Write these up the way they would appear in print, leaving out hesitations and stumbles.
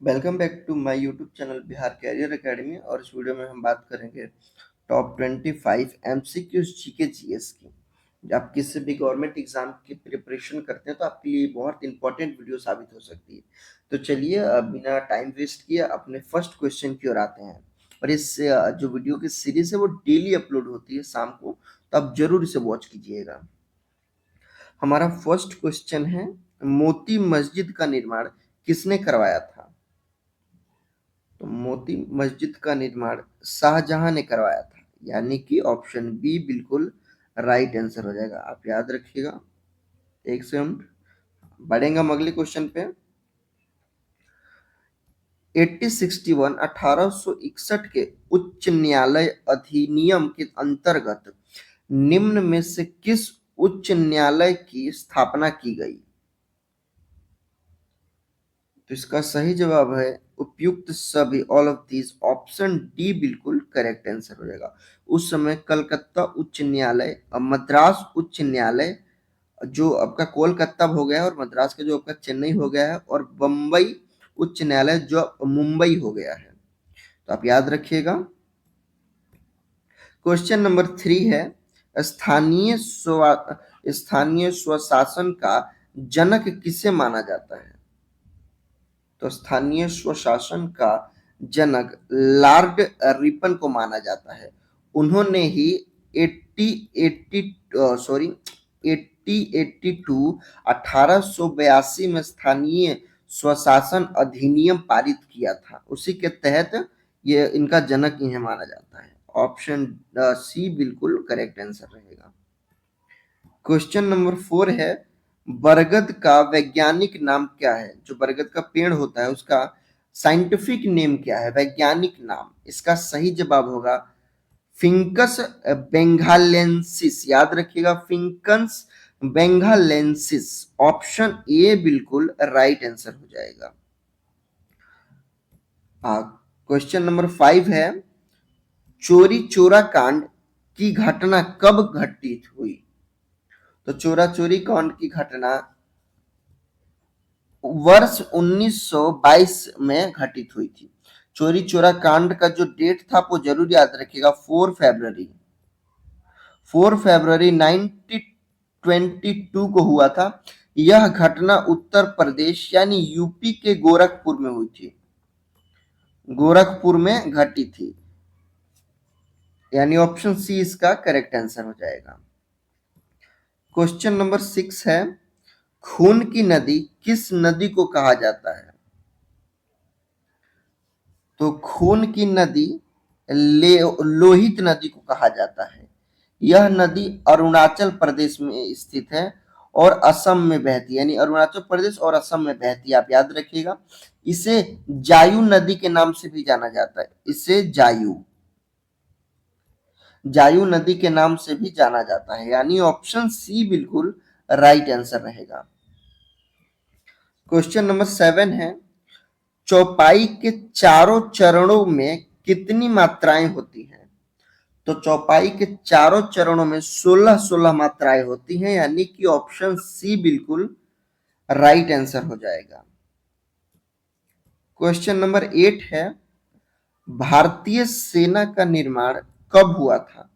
Welcome back to my YouTube channel Bihar career academy. और इस video में हम बात करेंगे टॉप 25 एमसीक्यूज जीके जीएस की। जब आप किसी भी गवर्नमेंट एग्जाम की प्रिपरेशन करते हैं तो आपके लिए बहुत इंपॉर्टेंट वीडियो साबित हो सकती है। तो चलिए बिना टाइम वेस्ट किए अपने फर्स्ट क्वेश्चन की ओर आते हैं। और इस जो वीडियो की सीरीज है वो डेली अपलोड होती है शाम को, तो आप जरूर इसे वॉच कीजिएगा। हमारा फर्स्ट क्वेश्चन है, मोती मस्जिद का निर्माण किसने करवाया था? तो मोती मस्जिद का निर्माण शाहजहां ने करवाया था, यानी कि ऑप्शन बी बिल्कुल राइट आंसर हो जाएगा। आप याद रखिएगा। एक सेकंड, बढ़ेंगे हम अगले क्वेश्चन पे। 1861 1861 के उच्च न्यायालय अधिनियम के अंतर्गत निम्न में से किस उच्च न्यायालय की स्थापना की गई? तो इसका सही जवाब है उपयुक्त सभी, all of these. Option D बिल्कुल करेक्ट आंसर हो जाएगा। उस समय कलकत्ता उच्च न्यायालय और मद्रास उच्च न्यायालय जो आपका कोलकाता हो गया है, और मद्रास का जो आपका चेन्नई हो गया है, और बम्बई उच्च न्यायालय जो मुंबई हो गया है। तो आप याद रखिएगा। क्वेश्चन नंबर 3 है, स्थानीय स्वशासन का जनक किसे माना जाता है? तो स्थानीय स्वशासन का जनक लॉर्ड रिपन को माना जाता है। उन्होंने ही 1882 में स्थानीय स्वशासन अधिनियम पारित किया था। उसी के तहत ये इनका जनक इन्हें माना जाता है। ऑप्शन सी बिल्कुल करेक्ट आंसर रहेगा। क्वेश्चन नंबर 4 है, बरगद का वैज्ञानिक नाम क्या है? जो बरगद का पेड़ होता है उसका साइंटिफिक नेम क्या है, वैज्ञानिक नाम? इसका सही जवाब होगा फिंकस बेंगालेंसिस। याद रखिएगा, फिंकस बेंगालेंसिस। ऑप्शन ए बिल्कुल राइट आंसर हो जाएगा। क्वेश्चन नंबर 5 है, चोरी चोरा कांड की घटना कब घटित हुई? तो चोरा चोरी कांड की घटना वर्ष 1922 में घटित हुई थी। चोरी चोरा कांड का जो डेट था वो जरूर याद रखिएगा, 4 फरवरी 1922 को हुआ था। यह घटना उत्तर प्रदेश यानी यूपी के गोरखपुर में हुई थी। गोरखपुर में घटी थी, यानी ऑप्शन सी इसका करेक्ट आंसर हो जाएगा। क्वेश्चन नंबर 6 है, खून की नदी किस नदी को कहा जाता है? तो खून की नदी लोहित नदी को कहा जाता है। यह नदी अरुणाचल प्रदेश में स्थित है और असम में बहती है, यानी अरुणाचल प्रदेश और असम में बहती है। आप याद रखिएगा। इसे जायू नदी के नाम से भी जाना जाता है। इसे जायू नदी के नाम से भी जाना जाता है, यानी ऑप्शन सी बिल्कुल राइट आंसर रहेगा। क्वेश्चन नंबर 7 है, चौपाई के चारों चरणों में कितनी मात्राएं होती हैं? तो चौपाई के चारों चरणों में 16-16 मात्राएं होती हैं, यानी कि ऑप्शन सी बिल्कुल राइट आंसर हो जाएगा। क्वेश्चन नंबर 8 है, भारतीय सेना का निर्माण कब हुआ था?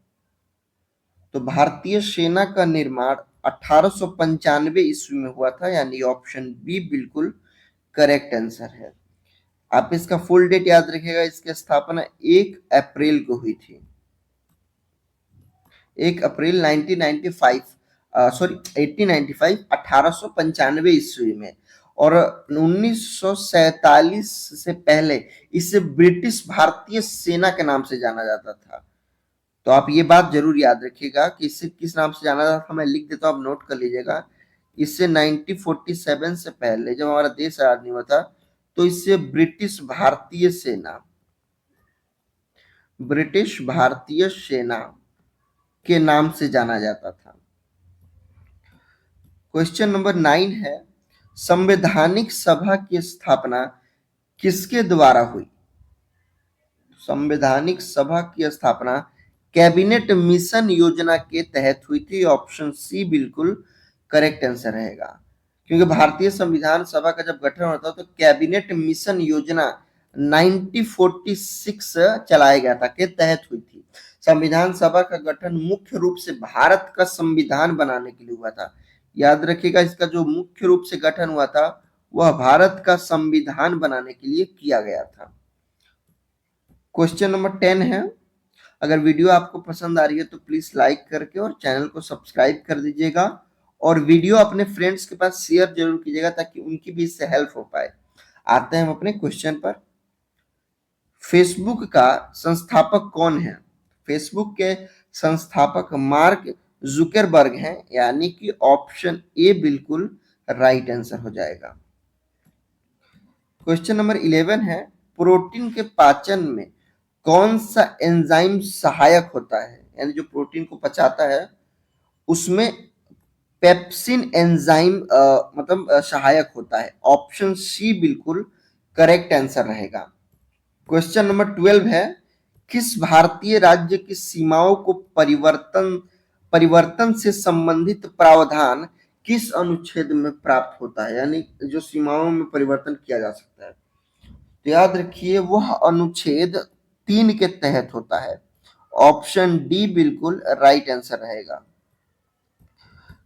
तो भारतीय सेना का निर्माण 1895 ईस्वी में हुआ था, यानी ऑप्शन बी बिल्कुल करेक्ट आंसर है। आप इसका फुल डेट याद रखिएगा। इसकी स्थापना 1 अप्रैल को हुई थी। 1 अप्रैल 1895 ईस्वी में। और 1947 से पहले इसे ब्रिटिश भारतीय सेना के नाम से जाना जाता था। तो आप ये बात जरूर याद रखिएगा कि इसे किस नाम से जाना जाता था। मैं लिख देता हूं, आप नोट कर लीजिएगा। इससे 1947 से पहले जब हमारा देश आजाद नहीं हुआ था तो इससे ब्रिटिश भारतीय सेना के नाम से जाना जाता था। क्वेश्चन नंबर 9 है, संवैधानिक सभा की स्थापना किसके द्वारा हुई? संवैधानिक सभा की स्थापना कैबिनेट मिशन योजना के तहत हुई थी। ऑप्शन सी बिल्कुल करेक्ट आंसर रहेगा, क्योंकि भारतीय संविधान सभा का जब गठन होता तो कैबिनेट मिशन योजना 1946 चलाया गया था, के तहत हुई थी। संविधान सभा का गठन मुख्य रूप से भारत का संविधान बनाने के लिए हुआ था। याद रखिएगा, इसका जो मुख्य रूप से गठन हुआ था वह भारत का संविधान बनाने के लिए किया गया था। क्वेश्चन नंबर 10 है, अगर वीडियो आपको पसंद आ रही है तो प्लीज लाइक करके और चैनल को सब्सक्राइब कर दीजिएगा और वीडियो अपने फ्रेंड्स के पास शेयर जरूर कीजिएगा ताकि उनकी भी इससे हेल्प हो पाए। आते हैं हम अपने क्वेश्चन पर। फेसबुक का संस्थापक कौन है? फेसबुक के संस्थापक मार्क जुकरबर्ग हैं, यानी कि ऑप्शन ए बिल्कुल राइट आंसर हो जाएगा। क्वेश्चन नंबर 11 है, प्रोटीन के पाचन में कौन सा एंजाइम सहायक होता है? यानी जो प्रोटीन को पचाता है उसमें पेप्सिन एंजाइम सहायक होता है। ऑप्शन सी बिल्कुल करेक्ट आंसर रहेगा। क्वेश्चन नंबर 12 है, किस भारतीय राज्य की सीमाओं को परिवर्तन से संबंधित प्रावधान किस अनुच्छेद में प्राप्त होता है? यानी जो सीमाओं में परिवर्तन किया जा सकता है, तो याद रखिए वह अनुच्छेद 3 के तहत होता है। ऑप्शन डी बिल्कुल राइट आंसर रहेगा।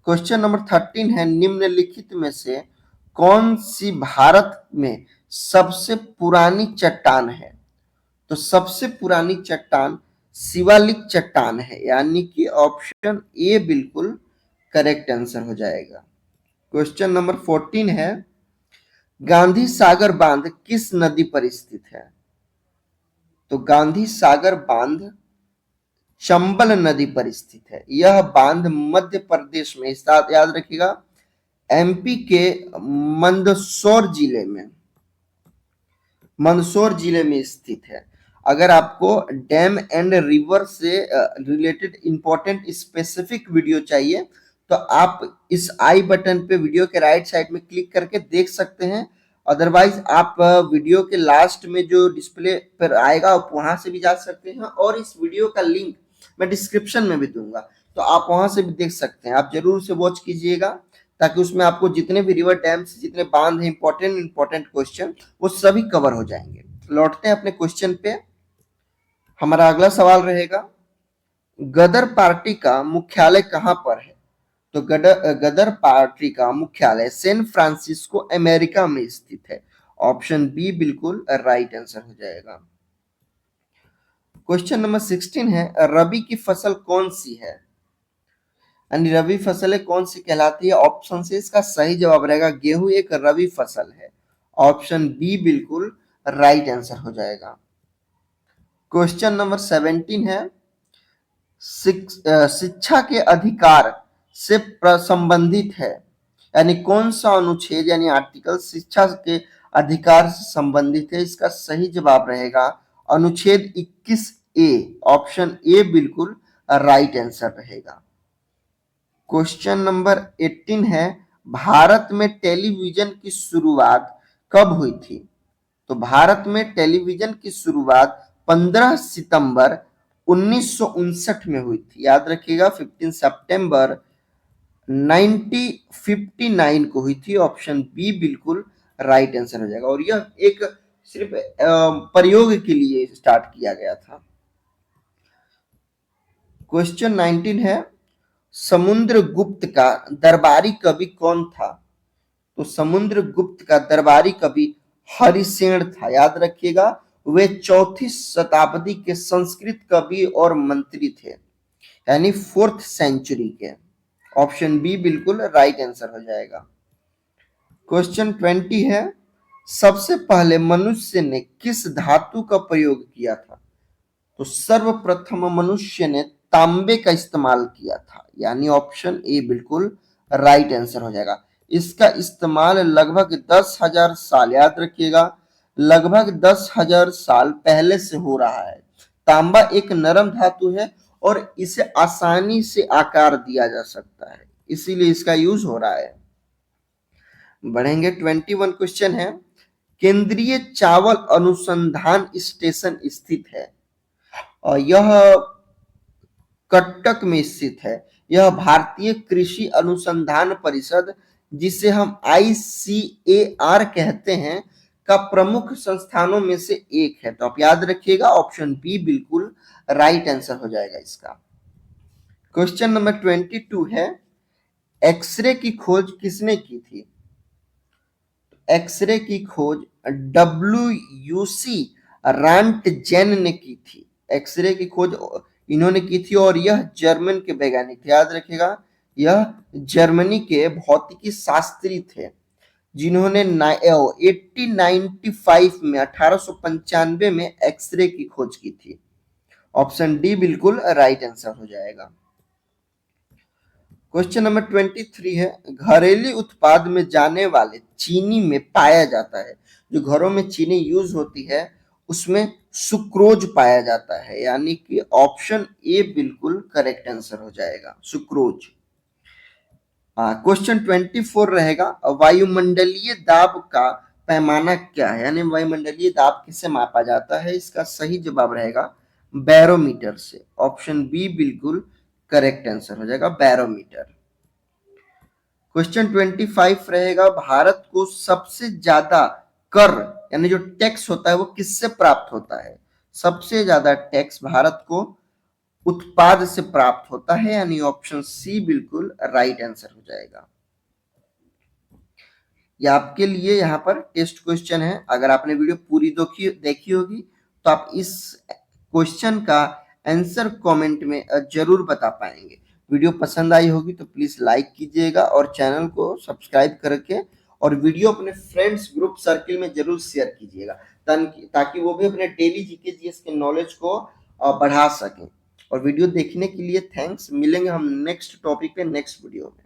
क्वेश्चन नंबर 13 है, निम्नलिखित में से कौन सी भारत में सबसे पुरानी चट्टान है? तो सबसे पुरानी चट्टान शिवालिक चट्टान है, यानी कि ऑप्शन ए बिल्कुल करेक्ट आंसर हो जाएगा। क्वेश्चन नंबर 14 है, गांधी सागर बांध किस नदी पर स्थित है? तो गांधी सागर बांध चंबल नदी पर स्थित है। यह बांध मध्य प्रदेश में, याद रखिएगा, एमपी के मंदसौर जिले में स्थित है। अगर आपको डैम एंड रिवर से रिलेटेड इंपॉर्टेंट स्पेसिफिक वीडियो चाहिए तो आप इस आई बटन पे वीडियो के राइट साइड में क्लिक करके देख सकते हैं। अदरवाइज आप वीडियो के लास्ट में जो डिस्प्ले पर आएगा आप वहां से भी जा सकते हैं और इस वीडियो का लिंक मैं डिस्क्रिप्शन में भी दूंगा, तो आप वहां से भी देख सकते हैं। आप जरूर से वॉच कीजिएगा ताकि उसमें आपको जितने भी रिवर डैम से जितने बांध है इंपॉर्टेंट क्वेश्चन वो सभी कवर हो जाएंगे। लौटते हैं अपने क्वेश्चन पे। हमारा अगला सवाल रहेगा, गदर पार्टी का मुख्यालय कहां पर है? तो गदर पार्टी का मुख्यालय सैन फ्रांसिस्को अमेरिका में स्थित है। ऑप्शन बी बिल्कुल राइट आंसर हो जाएगा। क्वेश्चन नंबर 16 है, रबी की फसल कौन सी है? यानी रबी फसलें कौन सी कहलाती है? ऑप्शन से इसका सही जवाब रहेगा गेहूं एक रबी फसल है। ऑप्शन बी बिल्कुल राइट आंसर हो जाएगा। क्वेश्चन नंबर 17 है, शिक्षा के अधिकार से संबंधित है, यानी कौन सा अनुच्छेद यानी आर्टिकल शिक्षा के अधिकार से संबंधित है? इसका सही जवाब रहेगा अनुच्छेद 21A। ऑप्शन ए बिल्कुल राइट आंसर रहेगा। क्वेश्चन नंबर 18 है, भारत में टेलीविजन की शुरुआत कब हुई थी? तो भारत में टेलीविजन की शुरुआत 15 सितंबर 1959 में हुई थी। याद रखिएगा 15 सितंबर 1959 को हुई थी। ऑप्शन बी बिल्कुल राइट आंसर हो जाएगा और यह एक सिर्फ प्रयोग के लिए स्टार्ट किया गया था। क्वेश्चन 19 है, समुद्रगुप्त का दरबारी कवि कौन था? तो समुद्रगुप्त का दरबारी कवि हरिसेन था। याद रखिएगा वे 4वीं शताब्दी के संस्कृत कवि और मंत्री थे, यानी 4th सेंचुरी के। ऑप्शन बी बिल्कुल राइट आंसर हो जाएगा। क्वेश्चन 20 है, सबसे पहले मनुष्य ने किस धातु का प्रयोग किया था? तो सर्वप्रथम मनुष्य ने तांबे का इस्तेमाल किया था, यानी ऑप्शन ए बिल्कुल राइट आंसर हो जाएगा। इसका इस्तेमाल लगभग 10,000 साल, याद रखिएगा, लगभग 10,000 साल पहले से हो रहा है। तांबा एक नरम धातु है और इसे आसानी से आकार दिया जा सकता है, इसीलिए इसका यूज हो रहा है। बढ़ेंगे 21 क्वेश्चन है, केंद्रीय चावल अनुसंधान स्टेशन स्थित है और यह कटक में स्थित है। यह भारतीय कृषि अनुसंधान परिषद जिसे हम ICAR कहते हैं, का प्रमुख संस्थानों में से एक है। तो आप याद रखिएगा, ऑप्शन बी बिल्कुल राइट आंसर हो जाएगा इसका। क्वेश्चन नंबर 22 है, एक्सरे की खोज किसने की थी? एक्सरे की खोज WUC रांटजेन ने की थी। एक्सरे की खोज इन्होंने की थी और यह जर्मन के वैज्ञानिक थे। याद रखिएगा, यह जर्मनी के भौतिकी शास्त्री थे, जिन्होंने 1895 में 1895 में एक्सरे की खोज की थी। ऑप्शन डी बिल्कुल राइट आंसर हो जाएगा। क्वेश्चन नंबर 23 है, घरेलू उत्पाद में जाने वाले चीनी में पाया जाता है, जो घरों में चीनी यूज होती है उसमें सुक्रोज पाया जाता है, यानी कि ऑप्शन ए बिल्कुल करेक्ट आंसर हो जाएगा, सुक्रोज। क्वेश्चन 24 रहेगा, वायुमंडलीय दाब का पैमाना क्या है, यानी वायुमंडलीय दाब किससे मापा जाता है? इसका सही जवाब रहेगा बैरोमीटर से। ऑप्शन बी बिल्कुल करेक्ट आंसर हो जाएगा, बैरोमीटर। क्वेश्चन 25 रहेगा, भारत को सबसे ज्यादा कर यानी जो टैक्स होता है वो किससे प्राप्त होता है? सबसे ज्यादा टैक्स भारत को उत्पाद से प्राप्त होता है, यानी ऑप्शन सी बिल्कुल राइट आंसर हो जाएगा। ये आपके लिए यहाँ पर टेस्ट क्वेश्चन है। अगर आपने वीडियो पूरी देखी होगी तो आप इस क्वेश्चन का आंसर कमेंट में जरूर बता पाएंगे। वीडियो पसंद आई होगी तो प्लीज लाइक कीजिएगा और चैनल को सब्सक्राइब करके और वीडियो अपने फ्रेंड्स ग्रुप सर्किल में जरूर शेयर कीजिएगा, ताकि वो भी अपने डेली जीके जीएस के नॉलेज को बढ़ा सकें। और वीडियो देखने के लिए थैंक्स। मिलेंगे हम नेक्स्ट टॉपिक पे नेक्स्ट वीडियो में।